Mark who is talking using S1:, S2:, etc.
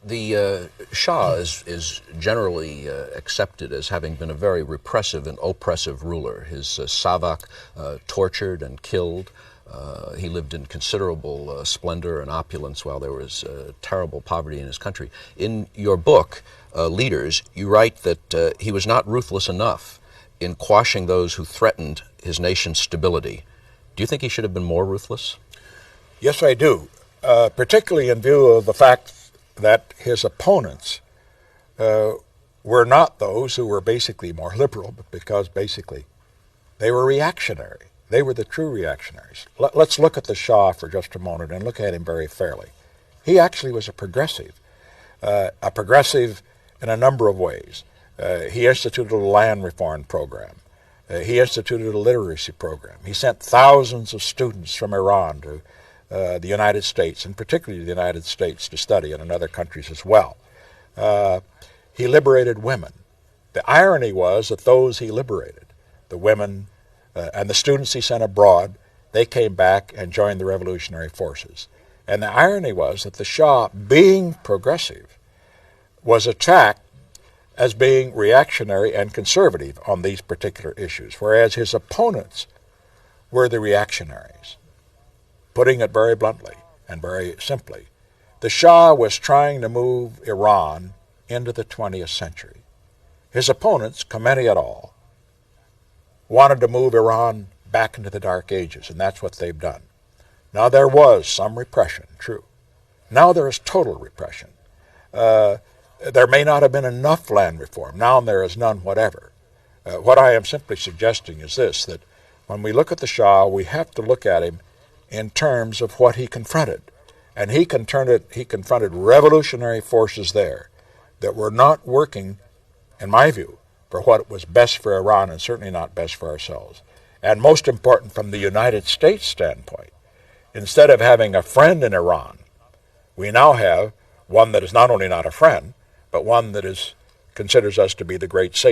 S1: The Shah is generally accepted as having been a very repressive and oppressive ruler. His Savak tortured and killed. He lived in considerable splendor and opulence while there was terrible poverty in his country. In your book, Leaders, you write that he was not ruthless enough in quashing those who threatened his nation's stability. Do you think he should have been more ruthless?
S2: Yes, I do, particularly in view of the fact that his opponents were not those who were basically more liberal, but because basically they were reactionary. They were the true reactionaries. Let's look at the Shah for just a moment and look at him very fairly. He actually was a progressive in a number of ways. He instituted a land reform program. He instituted a literacy program. He sent thousands of students from Iran to the United States, and particularly the United States, to study, and in other countries as well. He liberated women. The irony was that those he liberated, the women and the students he sent abroad, they came back and joined the revolutionary forces. And the irony was that the Shah, being progressive, was attacked as being reactionary and conservative on these particular issues, whereas his opponents were the reactionaries. Putting it very bluntly and very simply, the Shah was trying to move Iran into the 20th century. His opponents, Khomeini et al., wanted to move Iran back into the Dark Ages, and that's what they've done. Now, there was some repression, true. Now there is total repression. There may not have been enough land reform. Now there is none whatever. What I am simply suggesting is this, that when we look at the Shah, we have to look at him in terms of what he confronted. And he confronted revolutionary forces there that were not working, in my view, for what was best for Iran and certainly not best for ourselves. And most important from the United States standpoint, instead of having a friend in Iran, we now have one that is not only not a friend, but one that considers us to be the great Satan.